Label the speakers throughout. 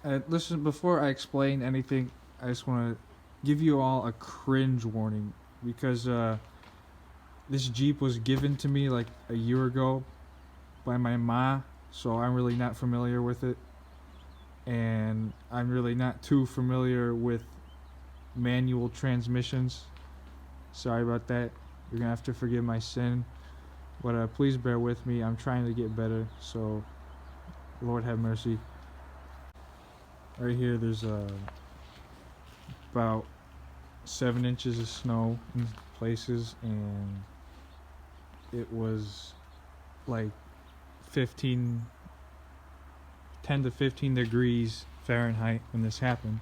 Speaker 1: Listen, before I explain anything, I just want to give you all a cringe warning because this Jeep was given to me like a year ago by my ma, so I'm really not familiar with it, and I'm really not too familiar with manual transmissions. Sorry about that. You're gonna have to forgive my sin, but please bear with me. I'm trying to get better, so Lord have mercy. Right here, there's about 7 inches of snow in places, and it was like 10 to 15 degrees Fahrenheit when this happened.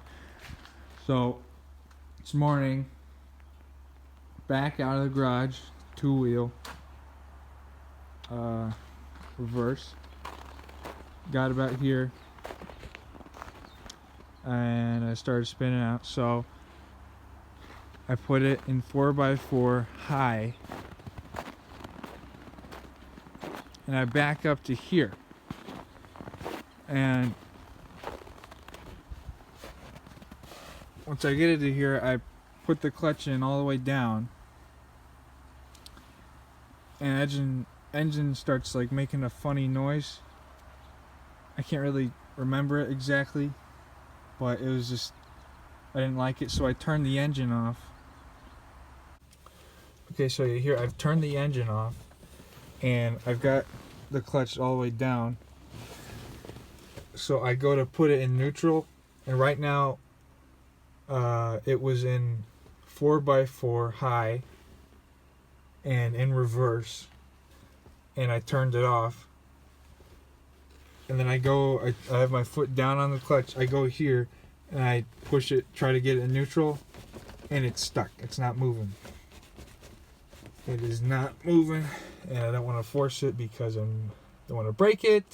Speaker 1: So this morning, back out of the garage, two-wheel, reverse, got about here, and I started spinning out. So I put it in 4x4 high, and I back up to here, and once I get it to here, I put the clutch in all the way down, and engine starts like making a funny noise. I can't really remember it exactly, but it was just, I didn't like it, so I turned the engine off. Okay, so here I've turned the engine off, and I've got the clutch all the way down. So I go to put it in neutral, and right now it was in 4x4 high and in reverse, and I turned it off. And then I have my foot down on the clutch. I go here and I push it, try to get it in neutral, and it's stuck. It's not moving. It is not moving, and I don't want to force it because I don't want to break it,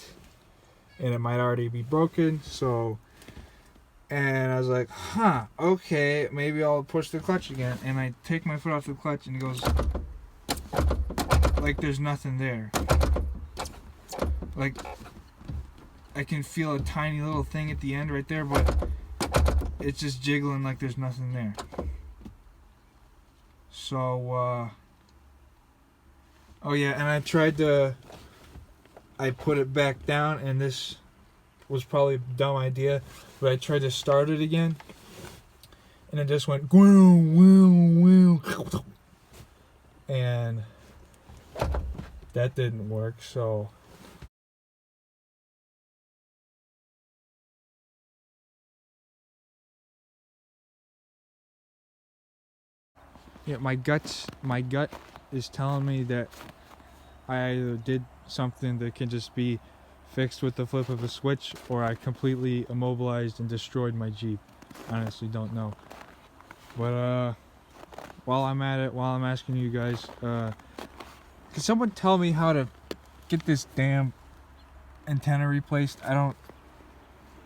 Speaker 1: and it might already be broken. So, and I was like, okay, maybe I'll push the clutch again. And I take my foot off the clutch, and it goes like there's nothing there. Like, I can feel a tiny little thing at the end right there, but it's just jiggling like there's nothing there. So, oh yeah, and I put it back down, and this was probably a dumb idea, but I tried to start it again, and it just went woo, woo, woo, and that didn't work. So yeah, my gut is telling me that I either did something that can just be fixed with the flip of a switch, or I completely immobilized and destroyed my Jeep. Honestly, don't know. But while I'm at it, while I'm asking you guys, can someone tell me how to get this damn antenna replaced? I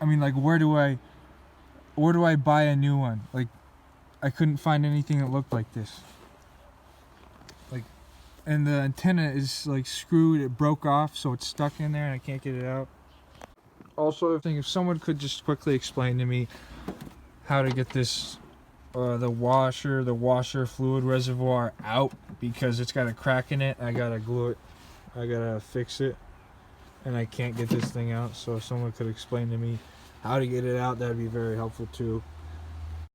Speaker 1: mean, like, where do I buy a new one? Like, I couldn't find anything that looked like this. Like, and the antenna is like screwed, it broke off, so it's stuck in there and I can't get it out. Also, if someone could just quickly explain to me how to get this the washer fluid reservoir out, because it's got a crack in it. I gotta glue it, I gotta fix it, and I can't get this thing out. So if someone could explain to me how to get it out, that'd be very helpful too.